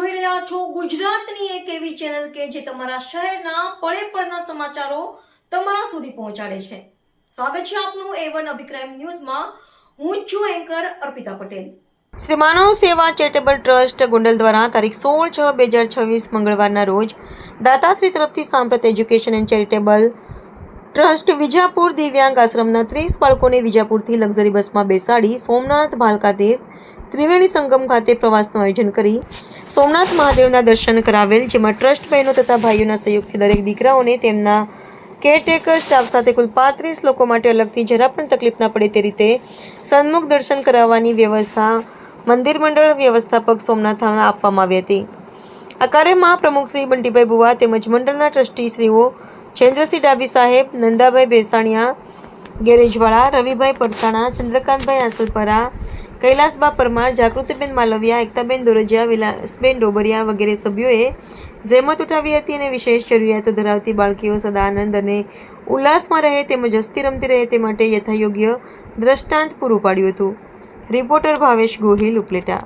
જોઈ રહ્યા છો ગુજરાતની એક એવી ચેનલ કે જે તમારા શહેરના પળે પળના સમાચારો તમારા સુધી પહોંચાડે છે। સ્વાગત છે આપનું A1 અભિક્રાઇમ ન્યૂઝમાં। હું છું એન્કર અર્પિતા પટેલ। શ્રી માનવ સેવા ચેરિટેબલ ટ્રસ્ટ ગોંડલ દ્વારા તારીખ 16/6/2026 મંગળવારના રોજ દાતાશ્રી તરફથી સાંપ્રત education and charitable trust Vijapur દિવ્યાંગ આશ્રમના 30 બાળકોને વિજાપુરથી લક્ઝરી બસમાં બેસાડી સોમનાથ ભાલકા તીર્થ ત્રિવેણી સંગમ ખાતે પ્રવાસનું આયોજન કરી સોમનાથ મહાદેવના દર્શન કરાવેલ, જેમાં ટ્રસ્ટ બહેનો તથા ભાઈઓના સહયોગથી દરેક દીકરાઓને તેમના કેરટેકર સ્ટાફ સાથે કુલ 35 લોકો માટે અલગથી જરા પણ તકલીફ ના પડે તે રીતે સન્મુખ દર્શન કરાવવાની વ્યવસ્થા મંદિર મંડળ વ્યવસ્થાપક સોમનાથ આપવામાં આવી હતી। આ કાર્યમાં પ્રમુખ શ્રી બંટીભાઈ બુવા તેમજ મંડળના ટ્રસ્ટી શ્રીઓ ચેન્દ્રસિંહ ડાબી સાહેબ, નંદાભાઈ બેસાણિયા ગેરેજવાળા, રવિભાઈ પરસાણા, ચંદ્રકાંતભાઈ આસલપરા, કૈલાસબા પરમાર, જાગૃતિબેન માલવિયા, એકતાબેન દોરજીયા, વિલાસબેન ડોબરિયા વગેરે સભ્યોએ જહેમત ઉઠાવી હતી અને વિશેષ જરૂરિયાતો ધરાવતી બાળકીઓ સદા આનંદ અને ઉલ્લાસમાં રહે તેમજ હસતી રમતી રહે તે માટે યથાયોગ્ય દ્રષ્ટાંત પૂરું પાડ્યું હતું। રિપોર્ટર ભાવેશ ગોહિલ, ઉપલેટા।